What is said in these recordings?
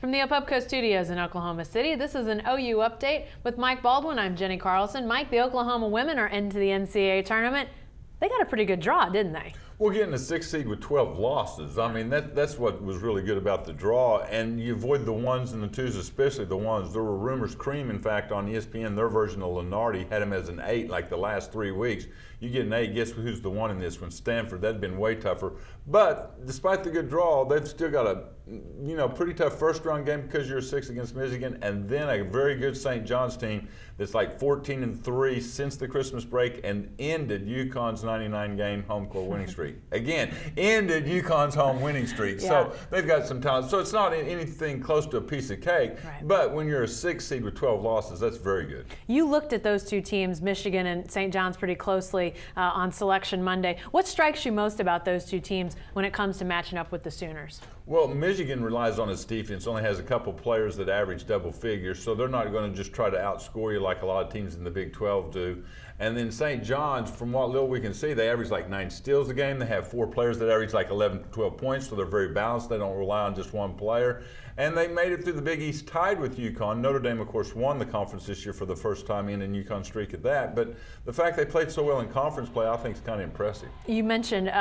From the Upco Studios in Oklahoma City, this is an OU Update with Mike Baldwin. I'm Jenni Carlson. Mike, the Oklahoma women are into the NCAA tournament. They got a pretty good draw, didn't they? Well, getting a 6th seed with 12 losses, I mean, that's what was really good about the draw. And you avoid the 1s and the 2s, especially the 1s. There were rumors, Cream, in fact, on ESPN, their version of Lenardi had him as an 8 like the last 3 weeks. You get an 8, guess who's the 1 in this one? Stanford. That'd been way tougher. But despite the good draw, they've still got a pretty tough first-round game because you're 6 against Michigan, and then a very good St. John's team that's like 14-3 since the Christmas break and ended UConn's 99-game home court winning streak. Again, ended UConn's home winning streak. Yeah. So they've got some talent. So it's not anything close to a piece of cake, right. But when you're a 6th seed with 12 losses, that's very good. You looked at those two teams, Michigan and St. John's, pretty closely on Selection Monday. What strikes you most about those two teams when it comes to matching up with the Sooners? Well, Michigan relies on its defense, only has a couple players that average double figures, so they're not going to just try to outscore you like a lot of teams in the Big 12 do. And then St. John's, from what little we can see, they average like 9 steals a game. They have 4 players that average like 11 to 12 points, so they're very balanced. They don't rely on just one player. And they made it through the Big East tied with UConn. Notre Dame, of course, won the conference this year for the first time in UConn's streak at that. But the fact they played so well in conference play, I think, is kind of impressive. You mentioned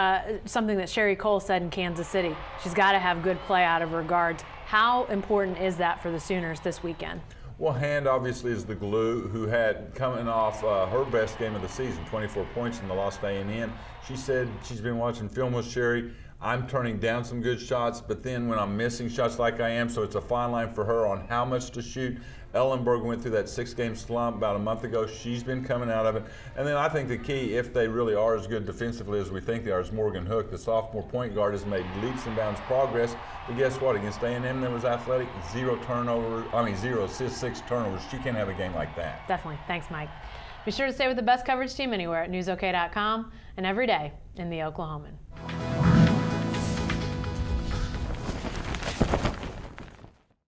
something that Sherry Cole said in Kansas City. She's got to have good play out of her guards. How important is that for the Sooners this weekend? Well, Hand obviously is the glue, who had coming off her best game of the season, 24 points in the loss to A&M. She said she's been watching film with Sherry. I'm turning down some good shots, but then when I'm missing shots like I am, so it's a fine line for her on how much to shoot. Ellenberg went through that 6-game slump about a month ago. She's been coming out of it. And then I think the key, if they really are as good defensively as we think they are, is Morgan Hook. The sophomore point guard has made leaps and bounds progress. But guess what? Against A&M, that was athletic. 0 assists, 6 turnovers. She can't have a game like that. Definitely. Thanks, Mike. Be sure to stay with the best coverage team anywhere at newsok.com and every day in the Oklahoman.